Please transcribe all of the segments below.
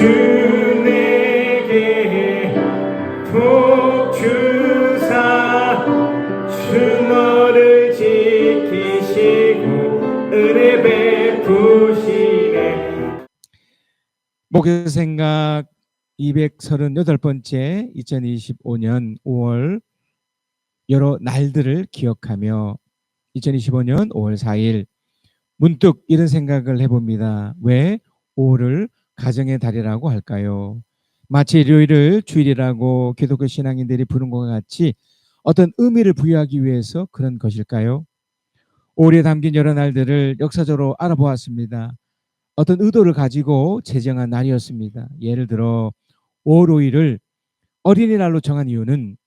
주 내게 복 주사 주 너를 지키시고 은혜 베푸시네. 목요 생각 238번째 2025년 5월 여러 날들을 기억하며 2025년 5월 4일 문득 이런 생각을 해봅니다. 왜 5월을 가정의 달이라고 할까요? 마치 일요일을 주일이라고 기독교 신앙인들이 부른 것과 같이 어떤 의미를 부여하기 위해서 그런 것일까요? 5월에 담긴 여러 날들을 역사적으로 알아보았습니다. 어떤 의도를 가지고 제정한 날이었습니다. 예를 들어 5월 5일을 어린이날로 정한 이유는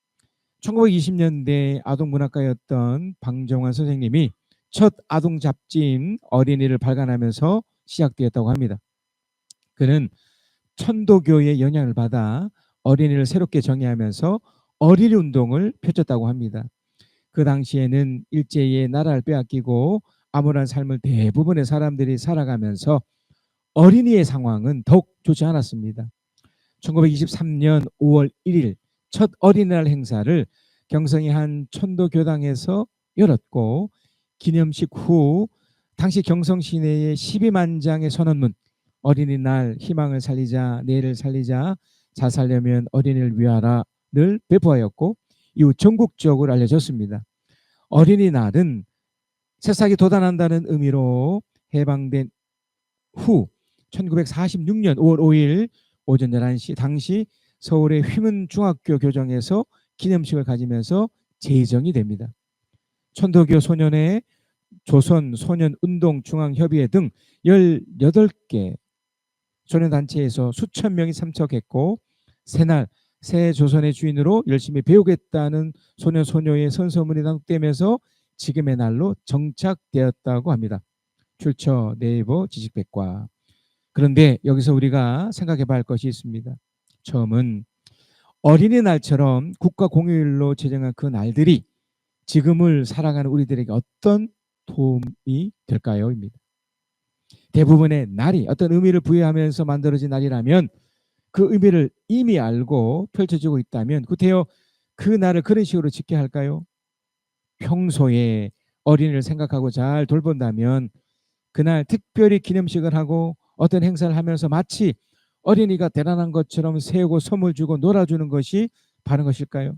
1920년대 아동문학가였던 방정환 선생님이 첫 아동 잡지인 어린이를 발간하면서 시작되었다고 합니다. 그는 천도교의 영향을 받아 어린이를 새롭게 정의하면서 어린이 운동을 펼쳤다고 합니다. 그 당시에는 일제의 나라를 빼앗기고 암울한 삶을 대부분의 사람들이 살아가면서 어린이의 상황은 더욱 좋지 않았습니다. 1923년 5월 1일 첫 어린이날 행사를 경성의 한 천도교당에서 열었고 기념식 후 당시 경성 시내의 12만 장의 선언문 어린이날 희망을 살리자 내일을 살리자 잘 살려면 어린이를 위하라를 배포하였고 이후 전국적으로 알려졌습니다. 어린이날은 새싹이 돋아난다는 의미로 해방된 후 1946년 5월 5일 오전 11시 당시 서울의 휘문중학교 교정에서 기념식을 가지면서 제정이 됩니다. 천도교 소년회, 조선소년운동중앙협의회 등 18개 소년단체에서 수천 명이 참석했고 새날 새 조선의 주인으로 열심히 배우겠다는 소년 소녀의 선서문이 낭독되면서 지금의 날로 정착되었다고 합니다. 출처 네이버 지식백과. 그런데 여기서 우리가 생각해 봐야 할 것이 있습니다. 처음은 어린이날처럼 국가 공휴일로 제정한 그 날들이 지금을 살아가는 우리들에게 어떤 도움이 될까요? 입니다. 대부분의 날이 어떤 의미를 부여하면서 만들어진 날이라면 그 의미를 이미 알고 펼쳐지고 있다면 구태여 그 날을 그런 식으로 지켜야 할까요? 평소에 어린이를 생각하고 잘 돌본다면 그날 특별히 기념식을 하고 어떤 행사를 하면서 마치 어린이가 대단한 것처럼 세우고 선물 주고 놀아주는 것이 바른 것일까요?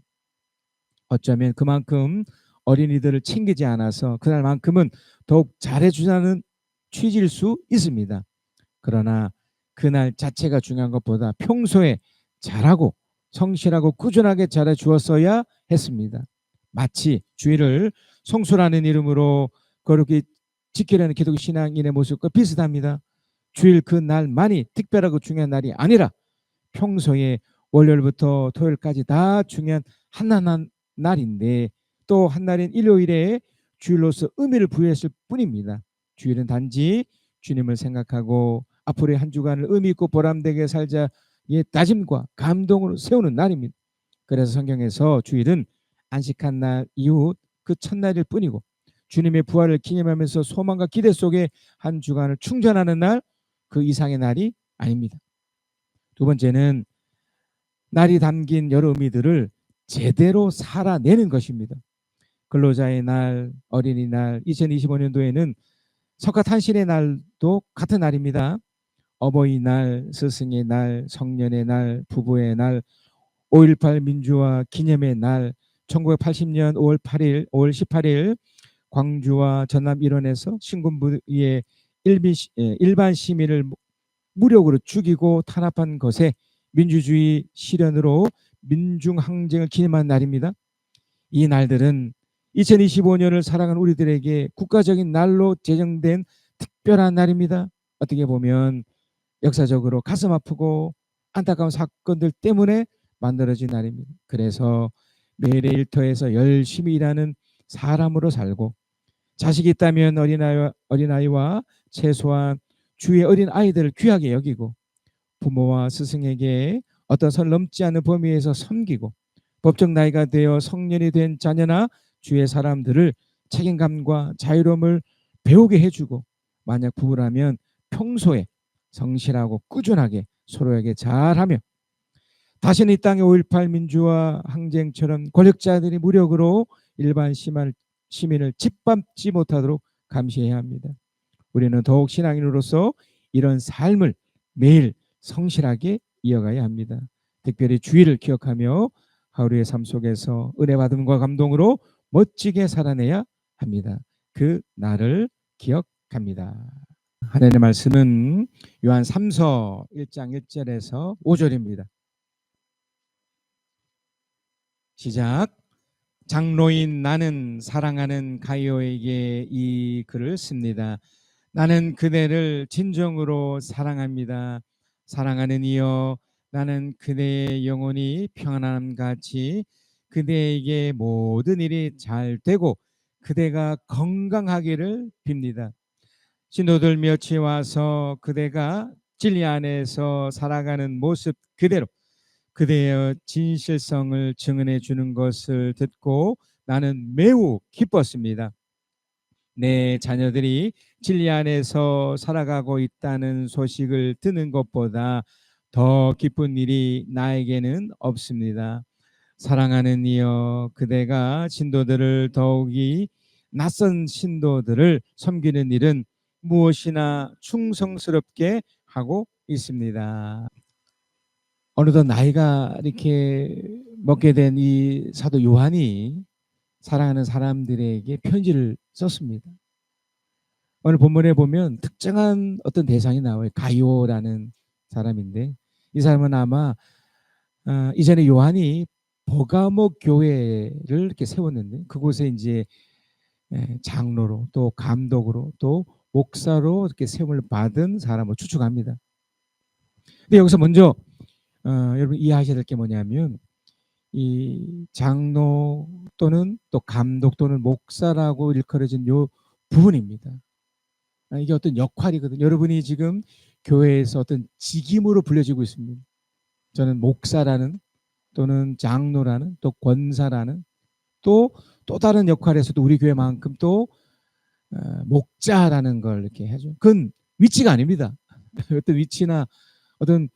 어쩌면 그만큼 어린이들을 챙기지 않아서 그날만큼은 더욱 잘해주자는 취지일 수 있습니다. 그러나 그날 자체가 중요한 것보다 평소에 잘하고 성실하고 꾸준하게 잘해주었어야 했습니다. 마치 주일을 성수라는 이름으로 거룩히 지키려는 기독교 신앙인의 모습과 비슷합니다. 주일 그 날만이 특별하고 중요한 날이 아니라 평소에 월요일부터 토요일까지 다 중요한 하나하나 날인데 또 한 날인 일요일에 주일로서 의미를 부여했을 뿐입니다. 주일은 단지 주님을 생각하고 앞으로의 한 주간을 의미 있고 보람되게 살자의 다짐과 감동으로 세우는 날입니다. 그래서 성경에서 주일은 안식한 날 이후 그 첫날일 뿐이고 주님의 부활을 기념하면서 소망과 기대 속에 한 주간을 충전하는 날, 그 이상의 날이 아닙니다. 두 번째는 날이 담긴 여러 의미들을 제대로 살아내는 것입니다. 근로자의 날, 어린이날, 2025년도에는 석가탄신의 날도 같은 날입니다. 어버이날, 스승의 날, 성년의 날, 부부의 날, 5.18 민주화 기념의 날, 1980년 5월 8일, 5월 18일 광주와 전남 일원에서 신군부의 일반 시민을 무력으로 죽이고 탄압한 것에 민주주의 실현으로 민중항쟁을 기념한 날입니다. 이 날들은 2025년을 살아가는 우리들에게 국가적인 날로 제정된 특별한 날입니다. 어떻게 보면 역사적으로 가슴 아프고 안타까운 사건들 때문에 만들어진 날입니다. 그래서 매일의 일터에서 열심히 일하는 사람으로 살고 자식이 있다면 어린아이와 최소한 주위의 어린 아이들을 귀하게 여기고 부모와 스승에게 어떤 선 넘지 않는 범위에서 섬기고 법적 나이가 되어 성년이 된 자녀나 주위의 사람들을 책임감과 자유로움을 배우게 해주고 만약 부부라면 평소에 성실하고 꾸준하게 서로에게 잘하며 다시는 이 땅의 5.18 민주화 항쟁처럼 권력자들이 무력으로 일반 시민을 짓밟지 못하도록 감시해야 합니다. 우리는 더욱 신앙인으로서 이런 삶을 매일 성실하게 이어가야 합니다. 특별히 주의를 기억하며 하루의 삶 속에서 은혜 받음과 감동으로 멋지게 살아내야 합니다. 그 날을 기억합니다. 하나님의 말씀은 요한 3서 1장 1절에서 5절입니다. 시작. 장로인 나는 사랑하는 가이오에게 이 글을 씁니다. 나는 그대를 진정으로 사랑합니다. 사랑하는 이여, 나는 그대의 영혼이 평안함 같이 그대에게 모든 일이 잘 되고 그대가 건강하기를 빕니다. 신도들 몇이 와서 그대가 진리 안에서 살아가는 모습 그대로 그대의 진실성을 증언해 주는 것을 듣고 나는 매우 기뻤습니다. 내 자녀들이 진리 안에서 살아가고 있다는 소식을 듣는 것보다 더 기쁜 일이 나에게는 없습니다. 사랑하는 이여, 그대가 신도들을 더욱이 낯선 신도들을 섬기는 일은 무엇이나 충성스럽게 하고 있습니다. 어느덧 나이가 이렇게 먹게 된 이 사도 요한이 사랑하는 사람들에게 편지를 썼습니다. 오늘 본문에 보면 특정한 어떤 대상이 나와요. 가이오라는 사람인데 이 사람은 아마 이전에 요한이 버가모 교회를 이렇게 세웠는데 그곳에 이제 장로로 또 감독으로 또 목사로 이렇게 세움을 받은 사람을 추측합니다. 근데 여기서 먼저 여러분 이해하셔야 될 게 뭐냐면 이 장로 또는 또 감독 또는 목사라고 일컬어진 요 부분입니다. 이게 어떤 역할이거든요. 여러분이 지금 교회에서 어떤 직임으로 불려지고 있습니다. 저는 목사라는 또는 장로라는 또 권사라는 또 다른 역할에서도 우리 교회만큼 또 목자라는 걸 이렇게 해줘. 그건 위치가 아닙니다. 어떤 위치나 어떤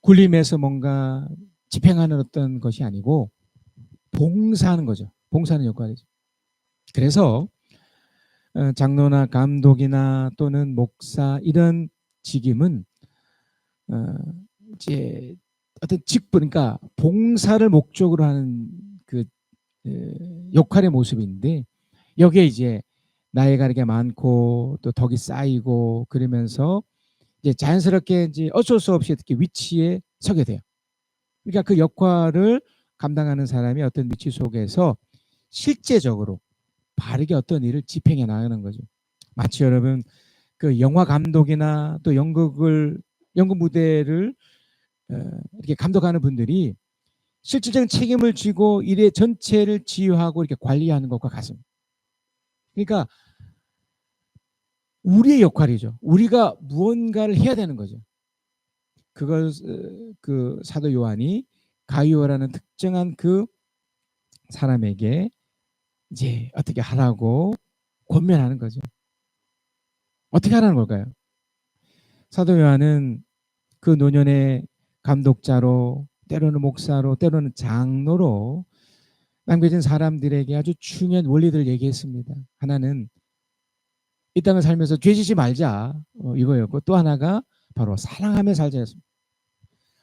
군림에서 뭔가 집행하는 어떤 것이 아니고 봉사하는 거죠. 봉사하는 역할이죠. 그래서 장로나 감독이나 또는 목사 이런 직임은 이제 어떤 직분, 그러니까 봉사를 목적으로 하는 그 역할의 모습인데 여기에 이제 나이가 이렇게 많고 또 덕이 쌓이고 그러면서 이제 자연스럽게 이제 어쩔 수 없이 이렇게 위치에 서게 돼요. 그러니까 그 역할을 감당하는 사람이 어떤 위치 속에서 실제적으로 바르게 어떤 일을 집행해 나가는 거죠. 마치 여러분 그 영화 감독이나 또 연극 무대를 이렇게 감독하는 분들이 실질적인 책임을 지고 일의 전체를 지휘하고 이렇게 관리하는 것과 같습니다. 그러니까 우리의 역할이죠. 우리가 무언가를 해야 되는 거죠. 그걸 그 사도 요한이 가이오라는 특정한 그 사람에게 이제 어떻게 하라고 권면하는 거죠. 어떻게 하라는 걸까요? 사도 요한은 그 노년의 감독자로 때로는 목사로 때로는 장로로 남겨진 사람들에게 아주 중요한 원리들을 얘기했습니다. 하나는 이 땅을 살면서 죄짓지 말자 이거였고 또 하나가 바로 사랑하며 살자였습니다.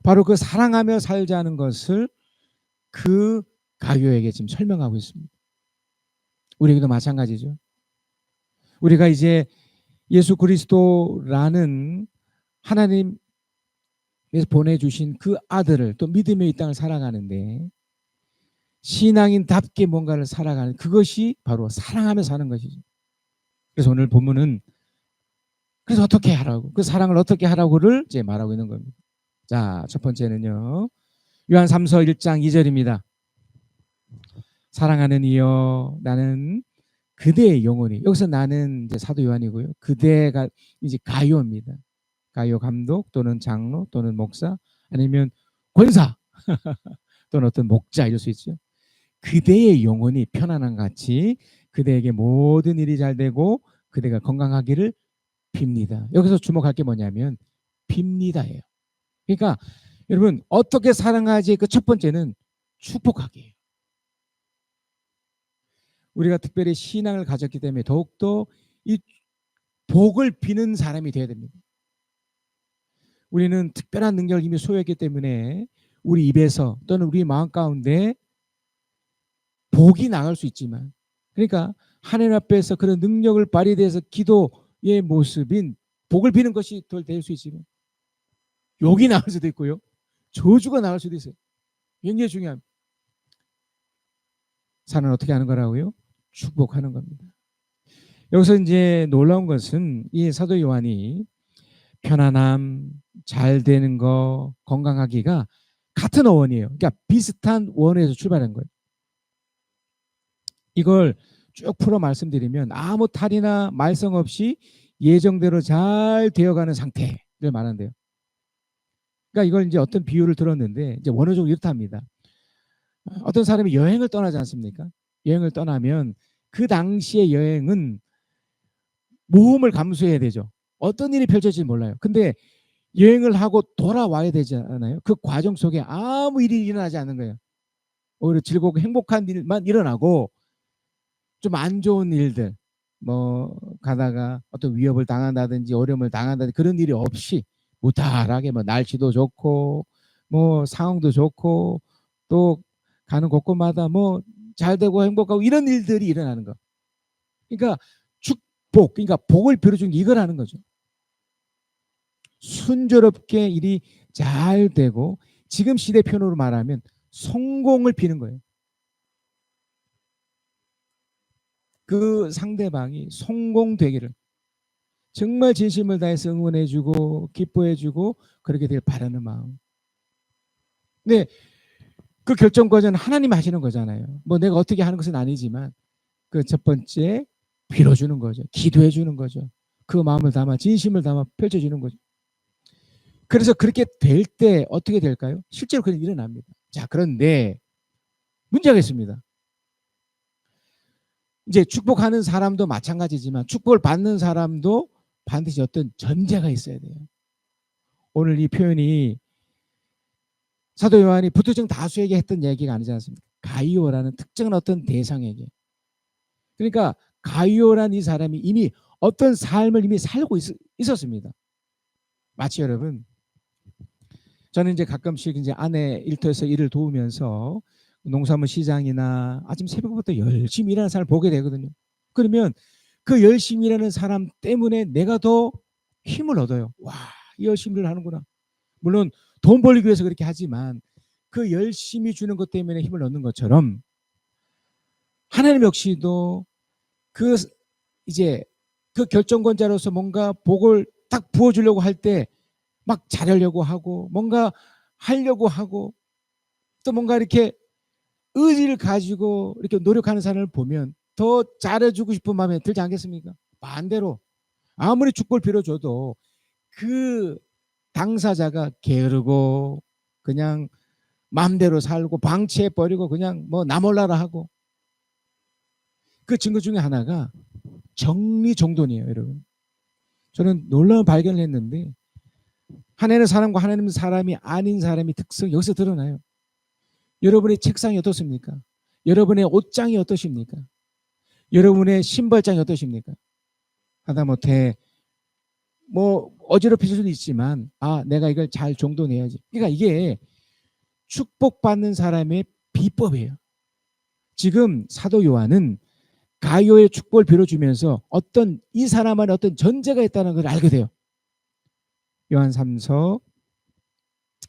바로 그 사랑하며 살자는 것을 그 가교에게 지금 설명하고 있습니다. 우리에게도 마찬가지죠. 우리가 이제 예수 그리스도라는 하나님께서 보내주신 그 아들을 또 믿음의 이 땅을 살아가는데 신앙인답게 뭔가를 살아가는 그것이 바로 사랑하며 사는 것이죠. 그래서 오늘 본문은 그래서 어떻게 하라고 그 사랑을 어떻게 하라고를 이제 말하고 있는 겁니다. 자, 첫 번째는요. 요한 3서 1장 2절입니다. 사랑하는 이여 나는 그대의 영혼이 여기서 나는 이제 사도 요한이고요. 그대가 이제 가요입니다. 가요 감독 또는 장로 또는 목사 아니면 권사 또는 어떤 목자 이럴 수 있죠. 그대의 영혼이 편안한 같이 그대에게 모든 일이 잘 되고 그대가 건강하기를 빕니다. 여기서 주목할 게 뭐냐면 빕니다예요. 그러니까 여러분 어떻게 사랑하지? 그 첫 번째는 축복하기예요. 우리가 특별히 신앙을 가졌기 때문에 더욱더 이 복을 비는 사람이 되어야 됩니다. 우리는 특별한 능력을 이미 소유했기 때문에 우리 입에서 또는 우리 마음 가운데 복이 나갈 수 있지만, 그러니까 하나님 앞에서 그런 능력을 발휘해서 기도의 모습인 복을 비는 것이 덜 될 수 있지만 욕이 나올 수도 있고요, 저주가 나올 수도 있어요. 굉장히 중요합니다. 사는 어떻게 하는 거라고요? 축복하는 겁니다. 여기서 이제 놀라운 것은 이 사도 요한이 편안함, 잘 되는 거, 건강하기가 같은 어원이에요. 그러니까 비슷한 원에서 출발한 거예요. 이걸 쭉 풀어 말씀드리면 아무 탈이나 말썽 없이 예정대로 잘 되어가는 상태를 말한대요. 그러니까 이걸 이제 어떤 비유를 들었는데 이제 원어적으로 이렇답니다. 어떤 사람이 여행을 떠나지 않습니까? 여행을 떠나면 그 당시의 여행은 모험을 감수해야 되죠. 어떤 일이 펼쳐질지 몰라요. 근데 여행을 하고 돌아와야 되지 않아요? 그 과정 속에 아무 일이 일어나지 않는 거예요. 오히려 즐겁고 행복한 일만 일어나고 좀 안 좋은 일들, 뭐 가다가 어떤 위협을 당한다든지 어려움을 당한다든지 그런 일이 없이 무탈하게 뭐 날씨도 좋고 뭐 상황도 좋고 또 가는 곳곳마다 뭐 잘 되고 행복하고 이런 일들이 일어나는 거. 그러니까 축복, 그러니까 복을 빌어준 게 이거라는 거죠. 순조롭게 일이 잘 되고 지금 시대 표현으로 말하면 성공을 비는 거예요. 그 상대방이 성공되기를 정말 진심을 다해서 응원해주고 기뻐해주고 그렇게 될 바라는 마음. 근데 그 결정 과정은 하나님 하시는 거잖아요. 뭐 내가 어떻게 하는 것은 아니지만 그 첫 번째 빌어주는 거죠. 기도해주는 거죠. 그 마음을 담아 진심을 담아 펼쳐주는 거죠. 그래서 그렇게 될 때 어떻게 될까요? 실제로 그런 일어납니다. 자, 그런데 문제가 있습니다. 이제 축복하는 사람도 마찬가지지만 축복을 받는 사람도 반드시 어떤 전제가 있어야 돼요. 오늘 이 표현이 사도 요한이 부득정 다수에게 했던 얘기가 아니지 않습니까? 가이오라는 특정한 어떤 대상에게. 그러니까 가이오라는 이 사람이 이미 어떤 삶을 이미 살고 있었습니다. 마치 여러분, 저는 이제 가끔씩 이제 아내 일터에서 일을 도우면서 농산물 시장이나 아침 새벽부터 열심히 일하는 사람을 보게 되거든요. 그러면 그 열심히 일하는 사람 때문에 내가 더 힘을 얻어요. 와, 열심히 일을 하는구나. 물론 돈 벌기 위해서 그렇게 하지만 그 열심히 주는 것 때문에 힘을 얻는 것처럼 하나님 역시도 그 이제 그 결정권자로서 뭔가 복을 딱 부어주려고 할 때 막 잘하려고 하고 뭔가 하려고 하고 또 뭔가 이렇게 의지를 가지고 이렇게 노력하는 사람을 보면 더 잘해주고 싶은 마음이 들지 않겠습니까? 반대로 아무리 축복을 빌어줘도 그 당사자가 게으르고 그냥 마음대로 살고 방치해버리고 그냥 뭐 나몰라라 하고, 그 증거 중에 하나가 정리정돈이에요. 여러분, 저는 놀라운 발견을 했는데 하나님의 사람과 하나님의 사람이 아닌 사람이 특성 여기서 드러나요. 여러분의 책상이 어떻습니까? 여러분의 옷장이 어떠십니까? 여러분의 신발장이 어떠십니까? 하다못해 뭐 어지럽힐 수도 있지만 내가 이걸 잘 정돈해야지. 그러니까 이게 축복받는 사람의 비법이에요. 지금 사도 요한은 가이오의 축복을 빌어주면서 어떤 이 사람 안에 어떤 전제가 있다는 걸 알게 돼요. 요한 3서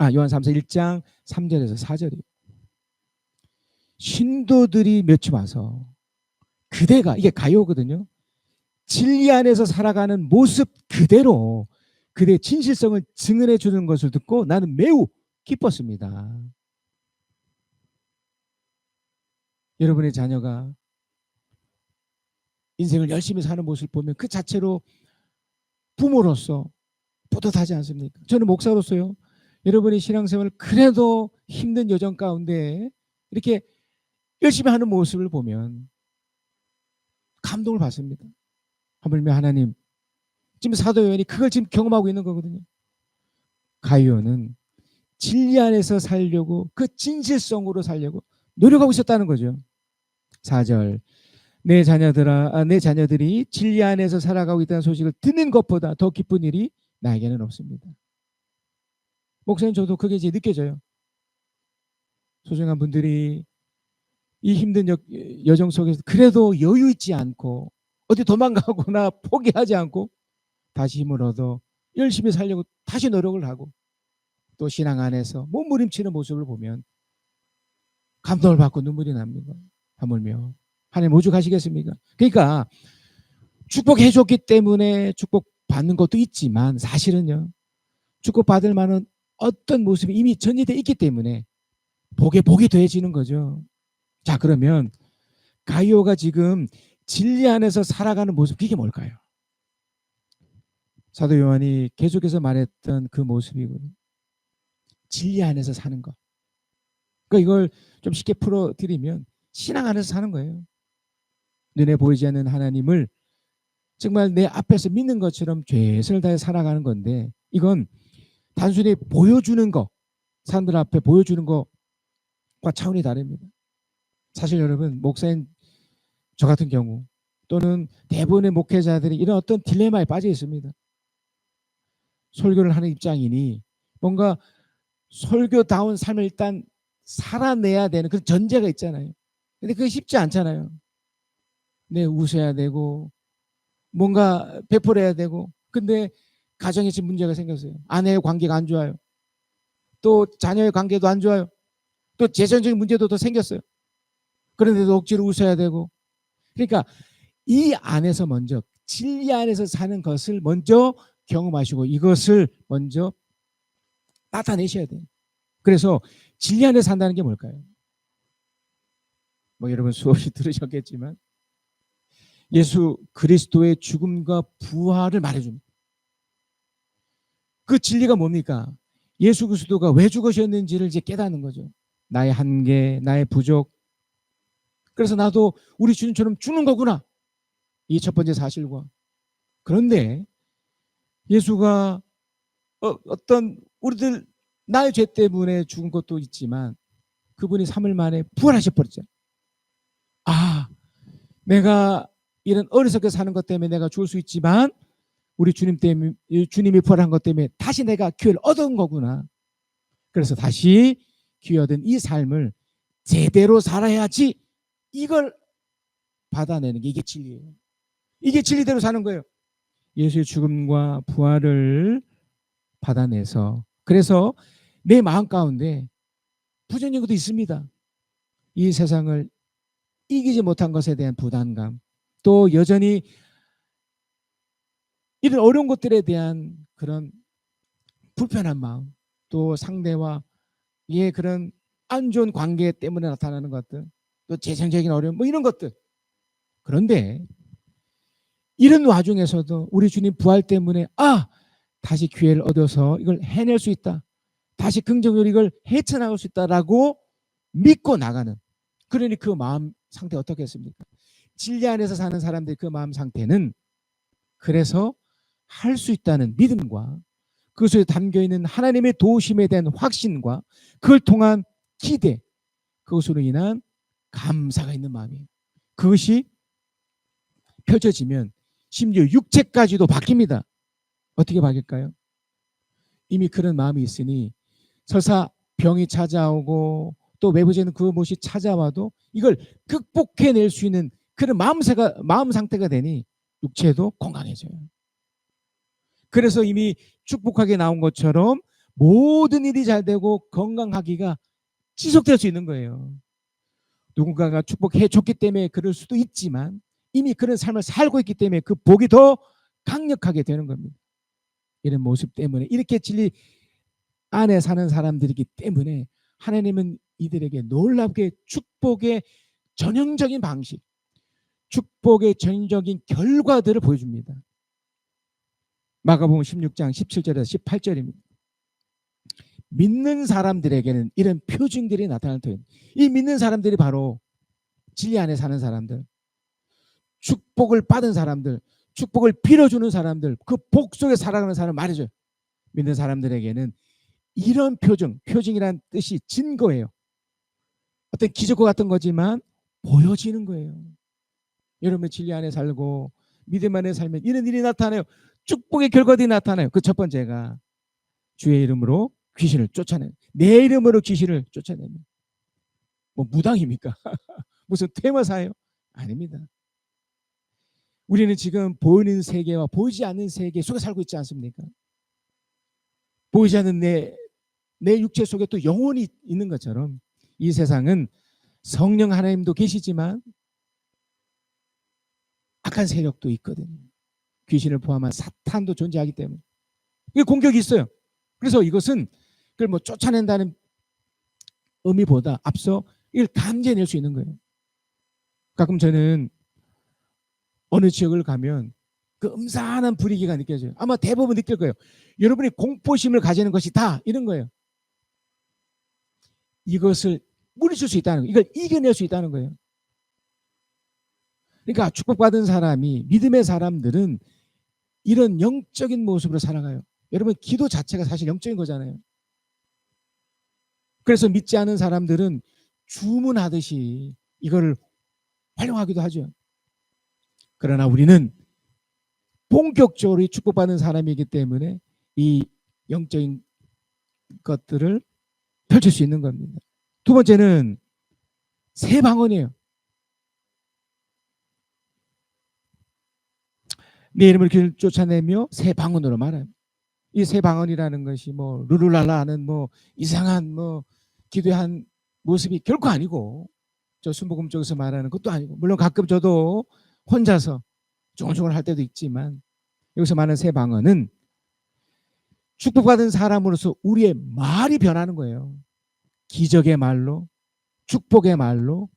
1장 3절에서 4절이에요. 신도들이 며칠 와서 그대가, 이게 가이오거든요, 진리 안에서 살아가는 모습 그대로 그대의 진실성을 증언해 주는 것을 듣고 나는 매우 기뻤습니다. 여러분의 자녀가 인생을 열심히 사는 모습을 보면 그 자체로 부모로서 뿌듯하지 않습니까? 저는 목사로서요, 여러분의 신앙생활을 그래도 힘든 여정 가운데 이렇게 열심히 하는 모습을 보면 감동을 받습니다. 하물며 하나님, 지금 사도 요한이 그걸 지금 경험하고 있는 거거든요. 가이오는 진리 안에서 살려고 그 진실성으로 살려고 노력하고 있었다는 거죠. 4절 내 자녀들이 진리 안에서 살아가고 있다는 소식을 듣는 것보다 더 기쁜 일이 나에게는 없습니다. 목사님 저도 그게 이제 느껴져요. 소중한 분들이 이 힘든 여정 속에서 그래도 여유 있지 않고 어디 도망가거나 포기하지 않고 다시 힘을 얻어 열심히 살려고 다시 노력을 하고 또 신앙 안에서 몸부림치는 모습을 보면 감동을 받고 눈물이 납니다. 하물며 하나님 오죽하시겠습니까? 그러니까 축복해 줬기 때문에 축복받는 것도 있지만 사실은요. 축복받을 만한 어떤 모습이 이미 전이되어 있기 때문에 복이 더해지는 거죠. 자, 그러면 가이오가 지금 진리 안에서 살아가는 모습, 그게 뭘까요? 사도 요한이 계속해서 말했던 그 모습이거든요. 진리 안에서 사는 것. 그러니까 이걸 좀 쉽게 풀어드리면 신앙 안에서 사는 거예요. 눈에 보이지 않는 하나님을 정말 내 앞에서 믿는 것처럼 최선을 다해 살아가는 건데 이건 단순히 보여주는 거, 사람들 앞에 보여주는 것과 차원이 다릅니다. 사실 여러분 목사인 저 같은 경우 또는 대부분의 목회자들이 이런 어떤 딜레마에 빠져 있습니다. 설교를 하는 입장이니 뭔가 설교다운 삶을 일단 살아내야 되는 그 전제가 있잖아요. 근데 그게 쉽지 않잖아요. 네, 웃어야 되고 뭔가 베풀어야 되고 근데 가정에 지금 문제가 생겼어요. 아내의 관계가 안 좋아요. 또 자녀의 관계도 안 좋아요. 또 재정적인 문제도 더 생겼어요. 그런데도 억지로 웃어야 되고 그러니까 이 안에서 먼저 진리 안에서 사는 것을 먼저 경험하시고 이것을 먼저 나타내셔야 돼요. 그래서 진리 안에 산다는 게 뭘까요? 뭐 여러분 수없이 들으셨겠지만 예수 그리스도의 죽음과 부활을 말해줍니다. 그 진리가 뭡니까? 예수 그리스도가 왜 죽으셨는지를 이제 깨닫는 거죠. 나의 한계, 나의 부족. 그래서 나도 우리 주님처럼 죽는 거구나. 이 첫 번째 사실과. 그런데 예수가 어떤 우리들 나의 죄 때문에 죽은 것도 있지만 그분이 3일 만에 부활하셔버렸죠. 아, 내가 이런 어리석게 사는 것 때문에 내가 죽을 수 있지만 우리 주님 때문에 주님이 부활한 것 때문에 다시 내가 기회를 얻은 거구나. 그래서 다시 기회 얻은 이 삶을 제대로 살아야지 이걸 받아내는 게 이게 진리예요. 이게 진리대로 사는 거예요. 예수의 죽음과 부활을 받아내서 그래서 내 마음 가운데 부정적인 것도 있습니다. 이 세상을 이기지 못한 것에 대한 부담감 또 여전히 이런 어려운 것들에 대한 그런 불편한 마음 또 상대와의 그런 안 좋은 관계 때문에 나타나는 것들 또 재정적인 어려움 뭐 이런 것들 그런데 이런 와중에서도 우리 주님 부활 때문에 다시 기회를 얻어서 이걸 해낼 수 있다. 다시 긍정적으로 이걸 헤쳐나갈 수 있다라고 믿고 나가는 그러니 그 마음 상태 어떻겠습니까? 진리 안에서 사는 사람들의 그 마음 상태는 그래서 할 수 있다는 믿음과 그 속에 담겨있는 하나님의 도우심에 대한 확신과 그걸 통한 기대 그것으로 인한 감사가 있는 마음이에요. 그것이 펼쳐지면 심지어 육체까지도 바뀝니다. 어떻게 바뀔까요? 이미 그런 마음이 있으니 설사 병이 찾아오고 또 외부적인 그 무엇이 찾아와도 이걸 극복해낼 수 있는 그런 마음 상태가 되니 육체도 건강해져요. 그래서 이미 축복하게 나온 것처럼 모든 일이 잘 되고 건강하기가 지속될 수 있는 거예요. 누군가가 축복해 줬기 때문에 그럴 수도 있지만 이미 그런 삶을 살고 있기 때문에 그 복이 더 강력하게 되는 겁니다. 이런 모습 때문에 이렇게 진리 안에 사는 사람들이기 때문에 하나님은 이들에게 놀랍게 축복의 전형적인 방식, 축복의 전형적인 결과들을 보여줍니다. 마가복음 16장 17절에서 18절입니다. 믿는 사람들에게는 이런 표징들이 나타날 터입니다. 이 믿는 사람들이 바로 진리 안에 사는 사람들, 축복을 받은 사람들, 축복을 빌어주는 사람들, 그 복 속에 살아가는 사람 말이죠. 믿는 사람들에게는 이런 표징이란 뜻이 증거예요. 어떤 기적과 같은 거지만 보여지는 거예요. 여러분 진리 안에 살고 믿음 안에 살면 이런 일이 나타나요. 축복의 결과들이 나타나요. 그 첫 번째가 주의 이름으로 귀신을 쫓아내는, 내 이름으로 귀신을 쫓아내는. 뭐 무당입니까? 무슨 퇴마사예요? 아닙니다. 우리는 지금 보이는 세계와 보이지 않는 세계 속에 살고 있지 않습니까? 보이지 않는 내 육체 속에 또 영혼이 있는 것처럼 이 세상은 성령 하나님도 계시지만 악한 세력도 있거든요. 귀신을 포함한 사탄도 존재하기 때문에 이게 공격이 있어요. 그래서 이것은 그걸 뭐 쫓아낸다는 의미보다 앞서 이걸 감지해낼 수 있는 거예요. 가끔 저는 어느 지역을 가면 그 음산한 분위기가 느껴져요. 아마 대부분 느낄 거예요. 여러분이 공포심을 가지는 것이 다 이런 거예요. 이것을 물리칠 수 있다는 거예요. 이걸 이겨낼 수 있다는 거예요. 그러니까 축복받은 사람이, 믿음의 사람들은 이런 영적인 모습으로 살아가요. 여러분 기도 자체가 사실 영적인 거잖아요. 그래서 믿지 않은 사람들은 주문하듯이 이거를 활용하기도 하죠. 그러나 우리는 본격적으로 축복받는 사람이기 때문에 이 영적인 것들을 펼칠 수 있는 겁니다. 두 번째는 새 방언이에요. 내 이름을 길 쫓아내며 새 방언으로 말해요. 이 새 방언이라는 것이 뭐 룰루랄라 하는 뭐 이상한 뭐 기도한 모습이 결코 아니고, 저 순복음 쪽에서 말하는 것도 아니고, 물론 가끔 저도 혼자서 조곤조곤 할 때도 있지만, 여기서 말하는 새 방언은 축복받은 사람으로서 우리의 말이 변하는 거예요. 기적의 말로, 축복의 말로,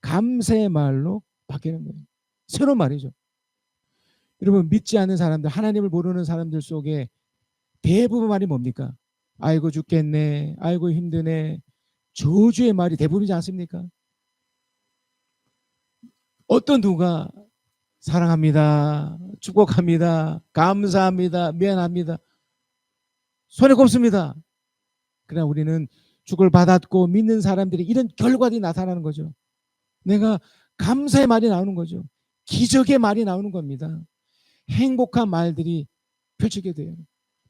감사의 말로 바뀌는 거예요. 새로운 말이죠. 여러분 믿지 않는 사람들, 하나님을 모르는 사람들 속에 대부분 말이 뭡니까? 아이고 죽겠네, 아이고 힘드네, 저주의 말이 대부분이지 않습니까? 어떤 누가 사랑합니다, 축복합니다, 감사합니다, 미안합니다, 손에 꼽습니다. 그러나 우리는 축을 받았고 믿는 사람들이 이런 결과들이 나타나는 거죠. 내가 감사의 말이 나오는 거죠. 기적의 말이 나오는 겁니다. 행복한 말들이 펼치게 돼요.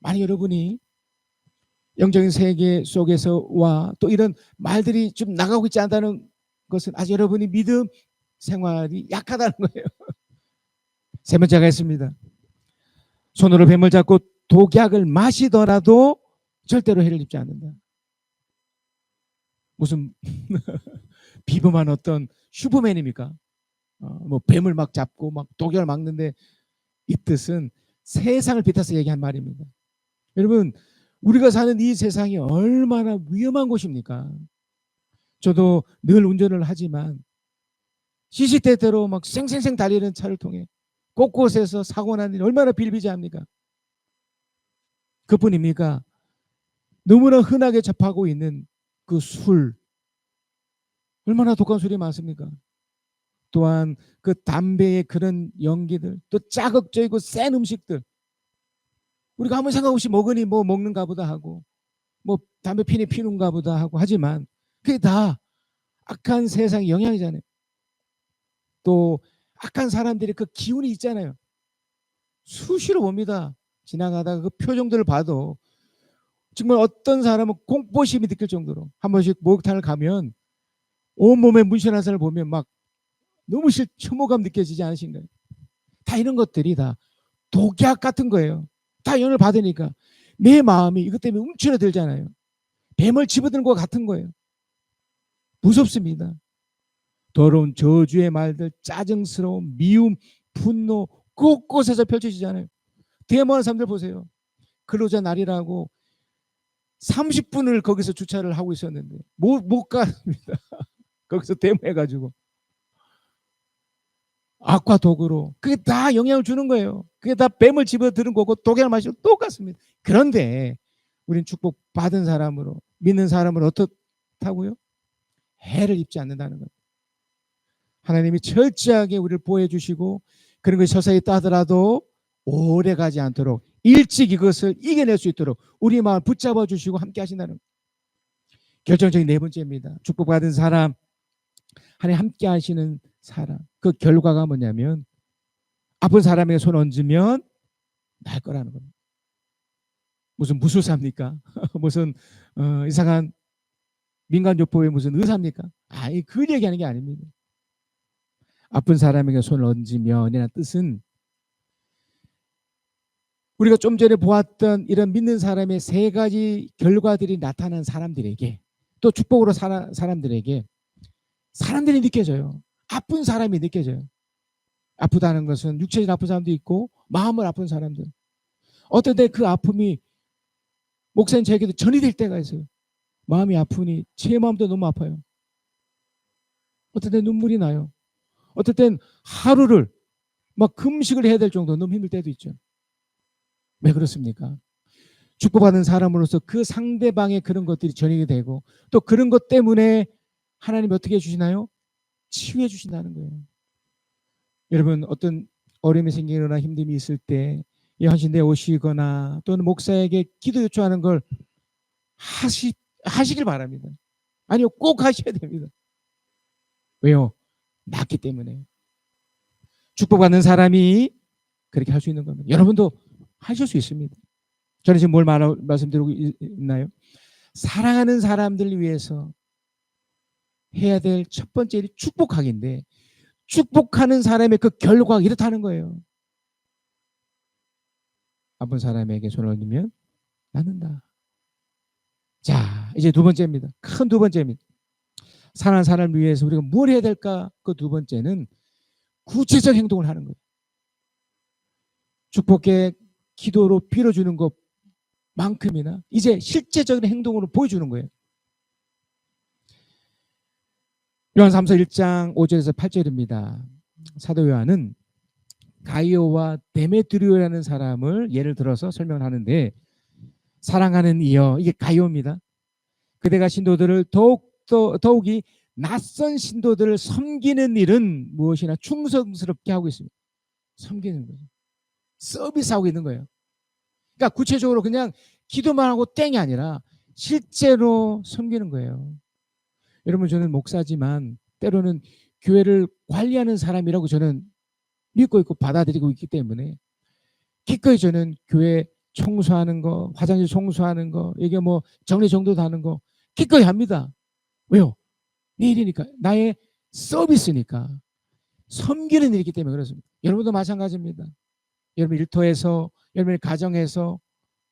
만약 여러분이 영적인 세계 속에서와 또 이런 말들이 좀 나가고 있지 않다는 것은 아직 여러분이 믿음 생활이 약하다는 거예요. 세 번째가 있습니다. 손으로 뱀을 잡고 독약을 마시더라도 절대로 해를 입지 않는다. 무슨 비범한 어떤 슈퍼맨입니까? 뭐 뱀을 막 잡고 막 독약을 막는데, 이 뜻은 세상을 비롯해서 얘기한 말입니다. 여러분 우리가 사는 이 세상이 얼마나 위험한 곳입니까? 저도 늘 운전을 하지만 시시때때로 막 쌩쌩쌩 달리는 차를 통해 곳곳에서 사고 난 일이 얼마나 비일비재합니까? 그뿐입니까? 너무나 흔하게 접하고 있는 그 술, 얼마나 독한 술이 많습니까? 또한 그 담배의 그런 연기들, 또 자극적이고 센 음식들, 우리가 아무 생각 없이 먹으니 뭐 먹는가 보다 하고, 뭐 담배 피는가 보다 하고 하지만 그게 다 악한 세상의 영향이잖아요. 또 악한 사람들이 그 기운이 있잖아요. 수시로 봅니다. 지나가다가 그 표정들을 봐도 정말 어떤 사람은 공포심이 느낄 정도로, 한 번씩 목욕탕을 가면 온몸에 문신한 사람을 보면 막 너무 혐오감 느껴지지 않으신가요? 다 이런 것들이 다 독약 같은 거예요. 다 영향을 받으니까 내 마음이 이것 때문에 움츠러들잖아요. 뱀을 집어드는 것 같은 거예요. 무섭습니다. 더러운 저주의 말들, 짜증스러운 미움, 분노 곳곳에서 펼쳐지잖아요. 데모하는 사람들 보세요. 근로자 날이라고 30분을 거기서 주차를 하고 있었는데 못 갑니다. 거기서 데모해가지고 악과 독으로, 그게 다 영향을 주는 거예요. 그게 다 뱀을 집어드는 거고 독약을 마시고 똑같습니다. 그런데 우리는 축복받은 사람으로, 믿는 사람으로 어떻다고요? 해를 입지 않는다는 거예요. 하나님이 철저하게 우리를 보호해 주시고, 그런 것이 서서히 따더라도 오래 가지 않도록 일찍 이것을 이겨낼 수 있도록 우리 마음을 붙잡아 주시고 함께 하신다는 결정적인 네 번째입니다. 축복받은 사람, 하나님 함께 하시는 사람. 그 결과가 뭐냐면 아픈 사람에게 손 얹으면 나을 거라는 겁니다. 무슨 무술사입니까? 무슨 이상한 민간요법의 무슨 의사입니까? 아니, 그 얘기하는 게 아닙니다. 아픈 사람에게 손을 얹으면이라는 뜻은 우리가 좀 전에 보았던 이런 믿는 사람의 세 가지 결과들이 나타난 사람들에게, 또 축복으로 사람들에게 사람들이 느껴져요. 아픈 사람이 느껴져요. 아프다는 것은 육체적인 아픈 사람도 있고 마음을 아픈 사람들. 어떤 때 그 아픔이 목사님 저에게도 전이 될 때가 있어요. 마음이 아프니 제 마음도 너무 아파요. 어떤 때 눈물이 나요. 어떤 땐 하루를 막 금식을 해야 될 정도 너무 힘들 때도 있죠. 왜 그렇습니까? 축복받는 사람으로서 그 상대방의 그런 것들이 전이게 되고 또 그런 것 때문에 하나님이 어떻게 해주시나요? 치유해 주신다는 거예요. 여러분, 어떤 어려움이 생기거나 힘듦이 있을 때 예언신대에 오시거나 또는 목사에게 기도 요청하는 걸 하시길 바랍니다. 아니요, 꼭 하셔야 됩니다. 왜요? 낫기 때문에. 축복받는 사람이 그렇게 할 수 있는 겁니다. 여러분도 하실 수 있습니다. 저는 지금 뭘 말씀드리고 있나요? 사랑하는 사람들을 위해서 해야 될 첫 번째 일이 축복하기인데 축복하는 사람의 그 결과가 이렇다는 거예요. 아픈 사람에게 손을 얹으면 낫는다. 자, 이제 두 번째입니다. 큰 두 번째입니다. 사랑하는 사람을 위해서 우리가 뭘 해야 될까? 그 두 번째는 구체적 행동을 하는 거예요. 축복의 기도로 빌어주는 것만큼이나 이제 실제적인 행동으로 보여주는 거예요. 요한삼서 1장 5절에서 8절입니다. 사도 요한은 가이오와 데메드리오라는 사람을 예를 들어서 설명을 하는데, 사랑하는 이여, 이게 가이오입니다. 그대가 신도들을 더욱이 낯선 신도들을 섬기는 일은 무엇이나 충성스럽게 하고 있습니다. 섬기는 거죠. 서비스하고 있는 거예요. 그러니까 구체적으로 그냥 기도만 하고 땡이 아니라 실제로 섬기는 거예요. 여러분, 저는 목사지만 때로는 교회를 관리하는 사람이라고 저는 믿고 있고 받아들이고 있기 때문에 기꺼이 저는 교회 청소하는 거, 화장실 청소하는 거, 이게 뭐 정리정돈도 하는 거 기꺼이 합니다. 왜요? 내 일이니까, 나의 서비스니까, 섬기는 일이기 때문에 그렇습니다. 여러분도 마찬가지입니다. 여러분 일터에서, 여러분의 가정에서,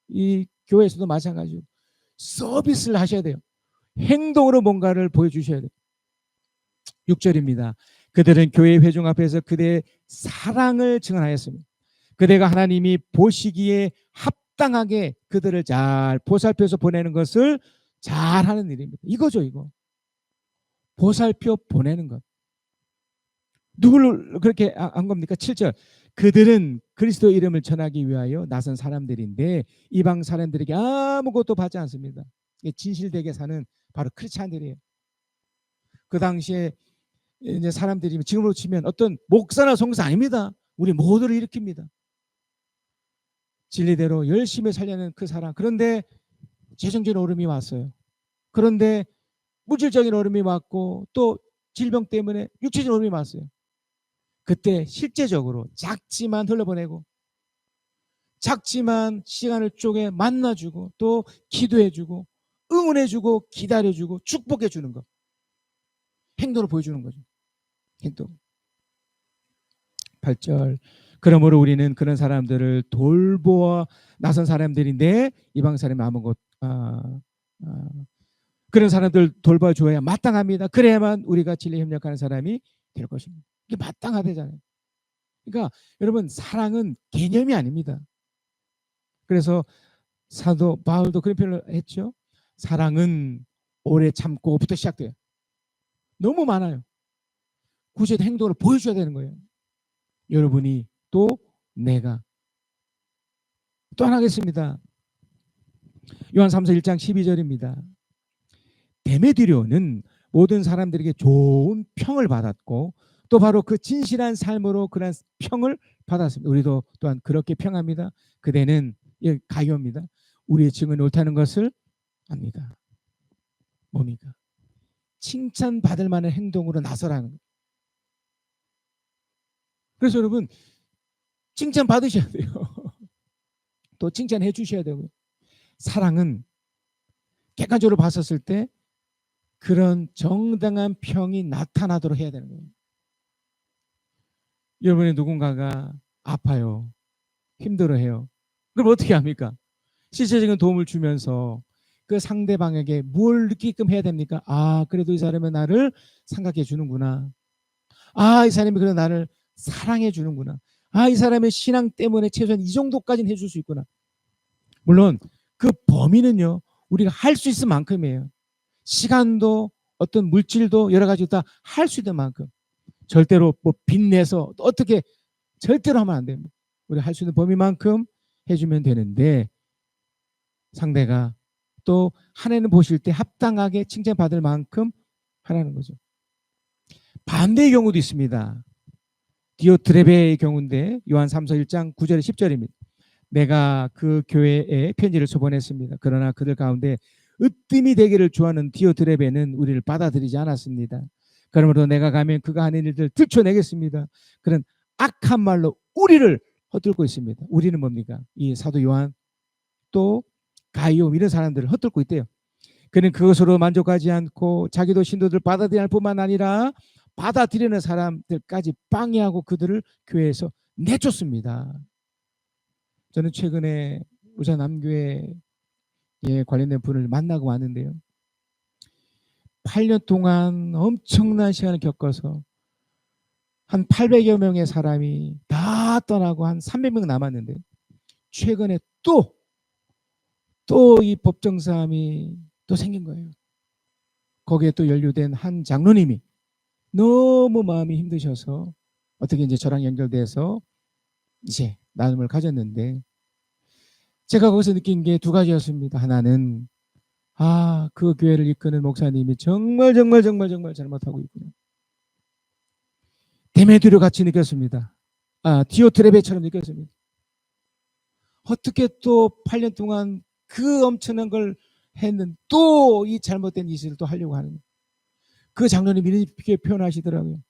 이 교회에서도 마찬가지로 서비스를 하셔야 돼요. 행동으로 뭔가를 보여주셔야 돼요. 6절입니다. 그들은 교회 회중 앞에서 그대의 사랑을 증언하였습니다. 그대가 하나님이 보시기에 합당하게 그들을 잘 보살펴서 보내는 것을 잘하는 일입니다. 이거죠, 이거. 보살펴 보내는 것. 누구를 그렇게 한 겁니까? 7절. 그들은 그리스도 이름을 전하기 위하여 나선 사람들인데 이방 사람들에게 아무것도 받지 않습니다. 진실되게 사는 바로 크리스찬들이에요. 그 당시에 이제 사람들이 지금으로 치면 어떤 목사나 성사 아닙니다. 우리 모두를 일으킵니다. 진리대로 열심히 살려는 그 사람. 그런데 재정적인 어려움이 왔어요. 그런데 물질적인 어려움이 왔고 또 질병 때문에 육체적인 어려움이 왔어요. 그때 실제적으로 작지만 흘려보내고 작지만 시간을 쪼개 만나주고 또 기도해주고 응원해주고 기다려주고 축복해주는 것. 행동을 보여주는 거죠. 행동. 8절. 그러므로 우리는 그런 사람들을 돌보아 나선 사람들인데 이방 사람이 아무것 그런 사람들 돌봐줘야 마땅합니다. 그래야만 우리가 진리에 협력하는 사람이 될 것입니다. 이게 마땅하대잖아요. 그러니까 여러분, 사랑은 개념이 아닙니다. 그래서 사도 바울도 그런 표현을 했죠. 사랑은 오래 참고부터 시작돼요. 너무 많아요. 구체적 행동을 보여줘야 되는 거예요. 여러분이 또 내가. 또 하나 하겠습니다. 요한삼서 1장 12절입니다. 데메드리오는 모든 사람들에게 좋은 평을 받았고 또 바로 그 진실한 삶으로 그런 평을 받았습니다. 우리도 또한 그렇게 평합니다. 그대는 예, 가요입니다. 우리의 증언이 옳다는 것을 압니다. 뭡니까? 칭찬받을 만한 행동으로 나서라는 거예요. 그래서 여러분 칭찬 받으셔야 돼요. 또 칭찬해 주셔야 되고요. 사랑은 객관적으로 봤었을 때 그런 정당한 평이 나타나도록 해야 되는 거예요. 여러분의 누군가가 아파요. 힘들어해요. 그럼 어떻게 합니까? 실제적인 도움을 주면서 그 상대방에게 뭘 느끼게끔 해야 됩니까? 아, 그래도 이 사람은 나를 생각해 주는구나. 아, 이 사람이 그래 나를 사랑해 주는구나. 아, 이 사람의 신앙 때문에 최소한 이 정도까지는 해줄 수 있구나. 물론 그 범위는요, 우리가 할 수 있을 만큼이에요. 시간도 어떤 물질도 여러 가지 다 할 수 있는 만큼. 절대로 뭐 빚내서 어떻게 절대로 하면 안 됩니다. 우리 할 수 있는 범위만큼 해주면 되는데 상대가 또 하나님 보실 때 합당하게 칭찬받을 만큼 하라는 거죠. 반대의 경우도 있습니다. 디오트레베의 경우인데 요한 3서 1장 9절에 10절입니다. 내가 그 교회에 편지를 소번했습니다. 그러나 그들 가운데 으뜸이 되기를 좋아하는 디오트레베는 우리를 받아들이지 않았습니다. 그러므로 내가 가면 그가 하는 일들 들춰내겠습니다. 그런 악한 말로 우리를 헛들고 있습니다. 우리는 뭡니까? 이 사도 요한 또 가이오 이런 사람들을 헛들고 있대요. 그는 그것으로 만족하지 않고 자기도 신도들 받아들일 뿐만 아니라 받아들이는 사람들까지 방해하고 그들을 교회에서 내쫓습니다. 저는 최근에 우선 남교회에 관련된 분을 만나고 왔는데요. 8년 동안 엄청난 시간을 겪어서 한 800여 명의 사람이 다 떠나고 한 300명 남았는데 최근에 또 이 법정싸움이 또 생긴 거예요. 거기에 또 연루된 한 장로님이 너무 마음이 힘드셔서 어떻게 이제 저랑 연결돼서 이제 나눔을 가졌는데 제가 거기서 느낀 게 두 가지였습니다. 하나는 그 교회를 이끄는 목사님이 정말 잘못하고 있구나. 데메드로 같이 느꼈습니다. 디오트레베처럼 느꼈습니다. 어떻게 또 8년 동안 그 엄청난 걸 했는 또 이 잘못된 짓을 또 하려고 하는 그 장로님이 이렇게 표현하시더라고요.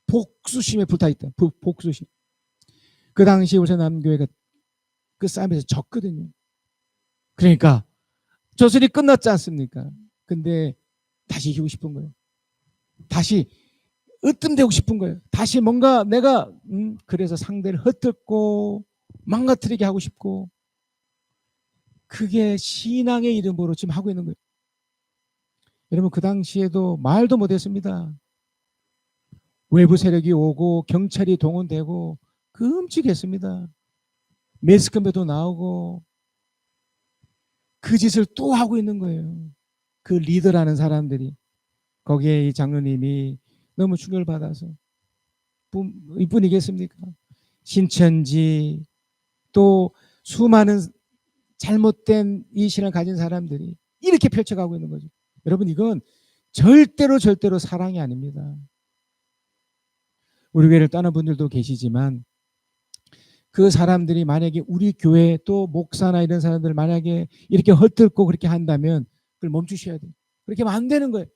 복수심에 불타있다. 복수심. 그 당시 우선 남교회가 그 싸움에서 졌거든요. 그러니까 조선이 끝났지 않습니까? 근데 다시 이기고 싶은 거예요. 다시 으뜸되고 싶은 거예요. 다시 뭔가 내가 그래서 상대를 헛듣고 망가뜨리게 하고 싶고 그게 신앙의 이름으로 지금 하고 있는 거예요. 여러분 그 당시에도 말도 못했습니다. 외부 세력이 오고 경찰이 동원되고 끔찍했습니다. 매스컴에도 나오고 그 짓을 또 하고 있는 거예요. 그 리더라는 사람들이. 거기에 이 장로님이 너무 충격을 받아서 이뿐이겠습니까? 신천지 또 수많은 잘못된 이 신을 가진 사람들이 이렇게 펼쳐가고 있는 거죠. 여러분 이건 절대로 사랑이 아닙니다. 우리 교회를 떠난 분들도 계시지만 그 사람들이 만약에 우리 교회 또 목사나 이런 사람들 만약에 이렇게 헛들고 그렇게 한다면 그걸 멈추셔야 돼요. 그렇게 하면 안 되는 거예요.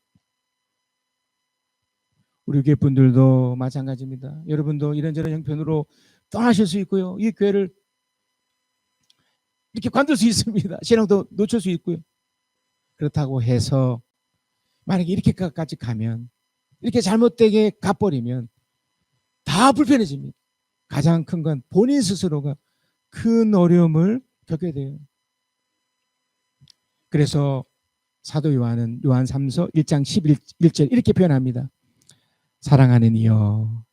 우리 교회 분들도 마찬가지입니다. 여러분도 이런저런 형편으로 떠나실 수 있고요. 이 교회를 이렇게 관둘 수 있습니다. 신앙도 놓칠 수 있고요. 그렇다고 해서 만약에 이렇게까지 가면 이렇게 잘못되게 가버리면 다 불편해집니다. 가장 큰 건 본인 스스로가 큰 어려움을 겪게 돼요. 그래서 사도 요한은 요한 3서 1장 11절 이렇게 표현합니다. 사랑하는 이여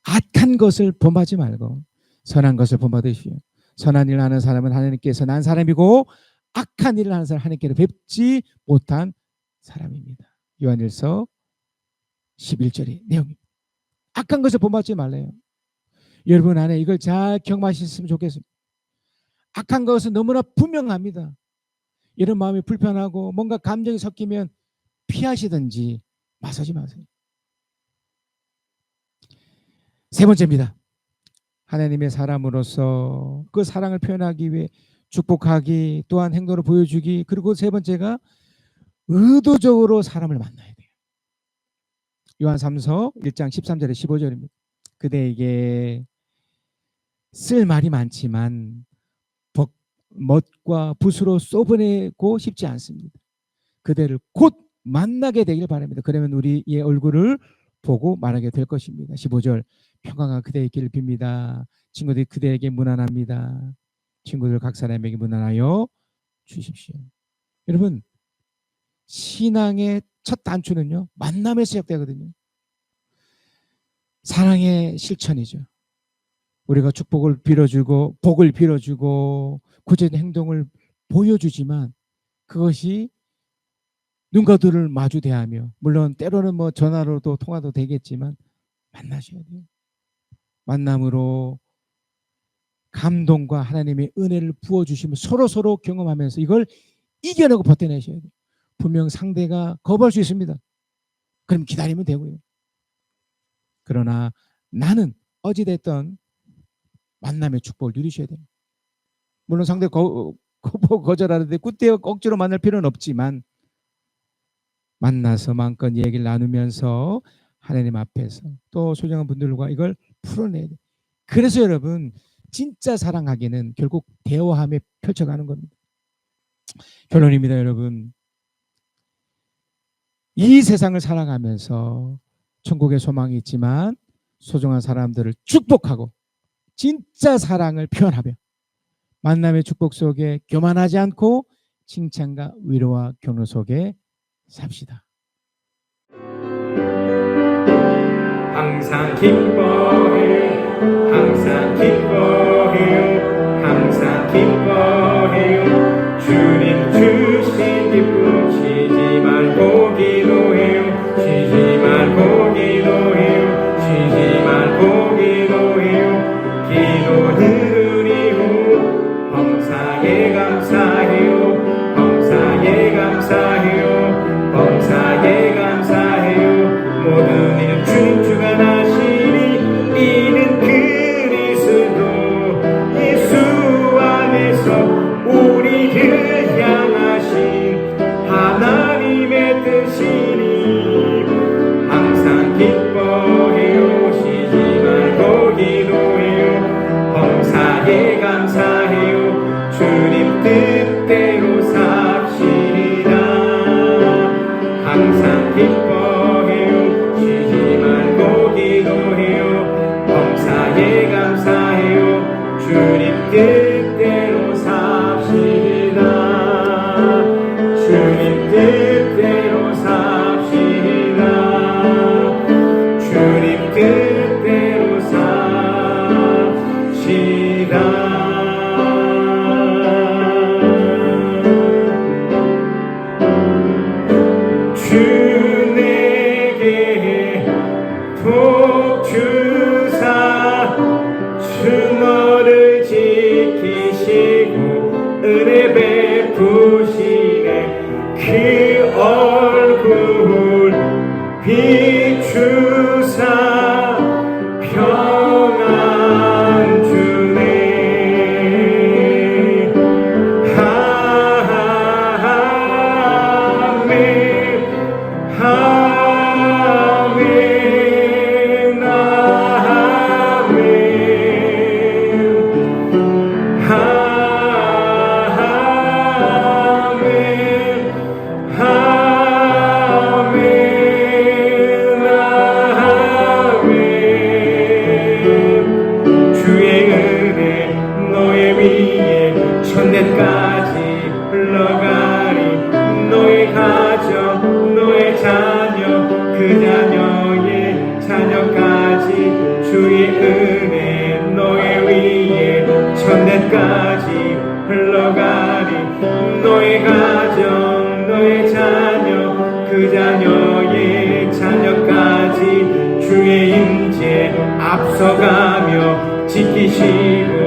악한 것을 본받지 말고 선한 것을 본받으시오. 선한 일을 하는 사람은 하나님께서 난 사람이고 악한 일을 하는 사람은 하나님께로 뵙지 못한 사람입니다. 요한일서 11절의 내용입니다. 악한 것을 본받지 말래요. 여러분 안에 이걸 잘 경험하셨으면 좋겠습니다. 악한 것은 너무나 분명합니다. 이런 마음이 불편하고 뭔가 감정이 섞이면 피하시든지 나서지 마세요. 세 번째입니다. 하나님의 사람으로서 그 사랑을 표현하기 위해 축복하기, 또한 행동으로 보여주기, 그리고 세 번째가 의도적으로 사람을 만나야 돼요. 요한 3서 1장 13절에 15절입니다. 그대에게 쓸 말이 많지만 멋과 붓으로 쏘아내고 싶지 않습니다. 그대를 곧 만나게 되길 바랍니다. 그러면 우리의 얼굴을 보고 말하게 될 것입니다. 15절, 평강과 그대의 길을 빕니다. 친구들이 그대에게 문안합니다. 친구들 각 사람에게 문안하여 주십시오. 여러분, 신앙의 첫 단추는요, 만남에서 시작되거든요. 사랑의 실천이죠. 우리가 축복을 빌어주고 복을 빌어주고 구체적인 행동을 보여주지만 그것이 눈과 눈을 마주 대하며, 물론 때로는 뭐 전화로도 통화도 되겠지만 만나셔야 돼요. 만남으로 감동과 하나님의 은혜를 부어주시면 서로 경험하면서 이걸 이겨내고 버텨내셔야 돼요. 분명 상대가 거부할 수 있습니다. 그럼 기다리면 되고요. 그러나 나는 어찌됐든 만남의 축복을 누리셔야 됩니다. 물론 상대 거절하는데 그때 억지로 만날 필요는 없지만 만나서 마음껏 얘기를 나누면서 하나님 앞에서 또 소중한 분들과 이걸 풀어내야 돼요. 그래서 여러분, 진짜 사랑하기는 결국 대화함에 펼쳐가는 겁니다. 결론입니다. 여러분, 이 세상을 살아가면서 천국의 소망이 있지만 소중한 사람들을 축복하고 진짜 사랑을 표현하며 만남의 축복 속에 교만하지 않고 칭찬과 위로와 격려 속에 삽시다. 항상 기뻐해요. 항상 기뻐해요. 항상 기뻐해요. 주님 주신 기쁨 쉬지 말고 기도해요. 쉬지 말고 기도해요. 쉬지 말고 기도해요. 기도드리오. 범사에 감사해요. 범사에 감사해요. 범사에 감사해요. 모든 일은 주님 주가 나시니 이는 그리스도 예수 안에서 우리를 향하신 하나님의 뜻이니 항상 기뻐해요. 쉬지 말고 기도해요. 범사에 감사해요. 주님 뜻대로 삽시다. 항상 기뻐해요. 쉬지 말고 기도해요. 범사에 감사해요. 주님 뜻대로 삽시다. 주님 뜻대로 삽시다. 주님 뜻대로 삽시다. 주 내게 복 주사 주 너를 지키시고 은혜 베푸시네. 그 얼굴 비추사 평안 주네. 아멘 아멘 아멘 주의 은혜 너의 위에 천년까지 흘러가리. 너의 가정 너의 자녀 그 자녀의 자녀까지 주의 은혜 너의 위에 천년까지 흘러가리. 너의 가정 너의 자녀 그 자녀의 자녀까지 주의 임재 앞서가며 지키시고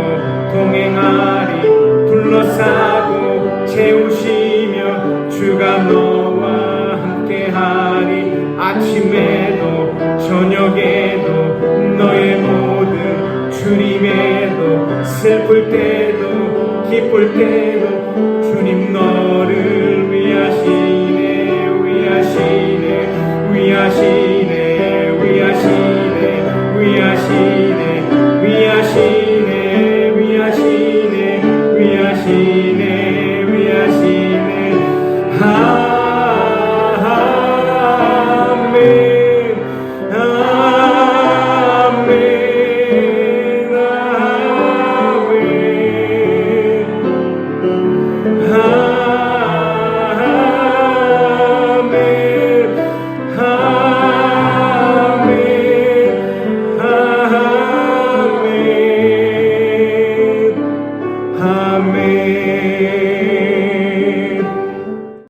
동행하리. 둘러싸고 채우시며 주가 너와 함께하리. 아침에도 저녁에도 너의 모든 주님에도 슬플 때도 기쁠 기쁠 때도 주님 너를 위하시네 위하시네 위하시네 위하시네 위하시네 위하시네 위하시네 위하시네